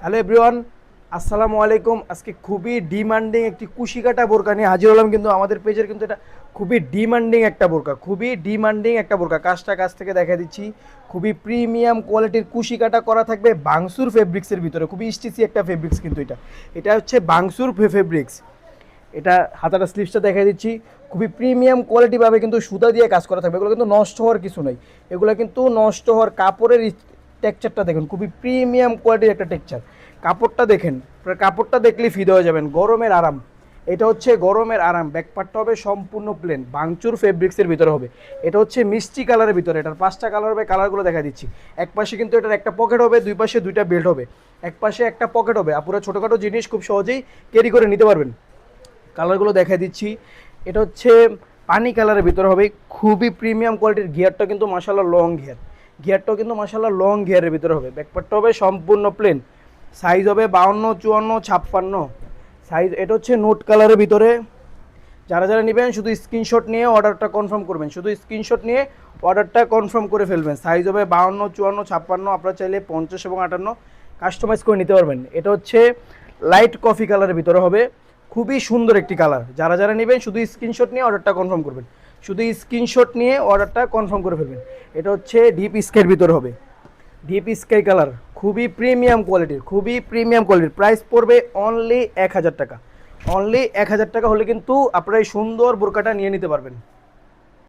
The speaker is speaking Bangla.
হ্যালো এভরিওয়ান, আসসালামু আলাইকুম। আজকে খুবই ডিমান্ডিং একটি কুশিকাটা বোরকা নিয়ে হাজির হলাম। কিন্তু আমাদের পেজের কিন্তু এটা খুবই ডিমান্ডিং একটা বোরকা, খুবই ডিমান্ডিং একটা বোরকা। কাছ থেকে দেখা দিচ্ছি, খুবই প্রিমিয়াম কোয়ালিটির কুশিকাটা করা থাকবে বাংসুর ফেব্রিক্সের ভিতরে। খুবই স্টিচি একটা ফেব্রিক্স, কিন্তু এটা এটা হচ্ছে বাংসুর ফেব্রিক্স। এটা হাতাটা স্লিভসটা দেখা দিচ্ছি, খুবই প্রিমিয়াম কোয়ালিটি পাবে, কিন্তু সুতা দিয়ে কাজ করা থাকবে। এগুলো কিন্তু নষ্ট হওয়ার কিছু নেই, এগুলো কিন্তু নষ্ট হওয়ার কাপড়ের টেক্সচারটা দেখুন, খুবই প্রিমিয়াম কোয়ালিটির একটা টেক্সচার। কাপড়টা দেখেন, কাপড়টা দেখলেই ফিদে হয়ে যাবেন। গরমের আরাম, এটা হচ্ছে গরমের আরাম। ব্যাকপার্টটা হবে সম্পূর্ণ প্লেন, বাংচুর ফেব্রিক্সের ভিতরে হবে। এটা হচ্ছে মিষ্টি কালারের ভিতরে, এটার 5টা কালার হবে। কালারগুলো দেখা দিচ্ছি। এক পাশে কিন্তু এটার একটা পকেট হবে, দুই পাশে দুইটা বেল্ট হবে, এক পাশে একটা পকেট হবে। আপুরা ছোটোখাটো জিনিস খুব সহজেই ক্যারি করে নিতে পারবেন। কালারগুলো দেখা দিচ্ছি। এটা হচ্ছে পানি কালারের ভিতরে হবে, খুবই প্রিমিয়াম কোয়ালিটির। গিয়ারটা কিন্তু মাশাআল্লাহ লং গিয়ার, গিয়ারটাও কিন্তু মাশাআল্লাহ লং গিয়ারের ভিতরে হবে। ব্যাকপার্টটা হবে সম্পূর্ণ প্লেন। সাইজ হবে 52, 54, 56 সাইজ। এটা হচ্ছে নোট কালারের ভিতরে। যারা যারা নেবেন শুধু স্ক্রিনশট নিয়ে অর্ডারটা কনফার্ম করবেন, শুধু স্ক্রিনশট নিয়ে অর্ডারটা কনফার্ম করে ফেলবেন। সাইজ হবে 52, 54, 56। আপনারা চাইলে 50 এবং 58 কাস্টমাইজ করে নিতে পারবেন। এটা হচ্ছে লাইট কফি কালারের ভিতরে হবে, খুবই সুন্দর একটি কালার। যারা যারা নেবেন শুধু স্ক্রিনশট নিয়ে অর্ডারটা কনফার্ম করবেন, শুধু স্ক্রিনশট নিয়ে অর্ডারটা কনফার্ম করে ফেলবেন। এটা হচ্ছে ডিপ স্কাইয়ের ভিতরে হবে, ডিপ স্কাই কালার, খুবই প্রিমিয়াম কোয়ালিটির, খুবই প্রিমিয়াম কোয়ালিটির। প্রাইস পড়বে অনলি 1000 টাকা। অনলি 1000 টাকা হলে কিন্তু আপনারা এই সুন্দর বোরকাটা নিয়ে নিতে পারবেন।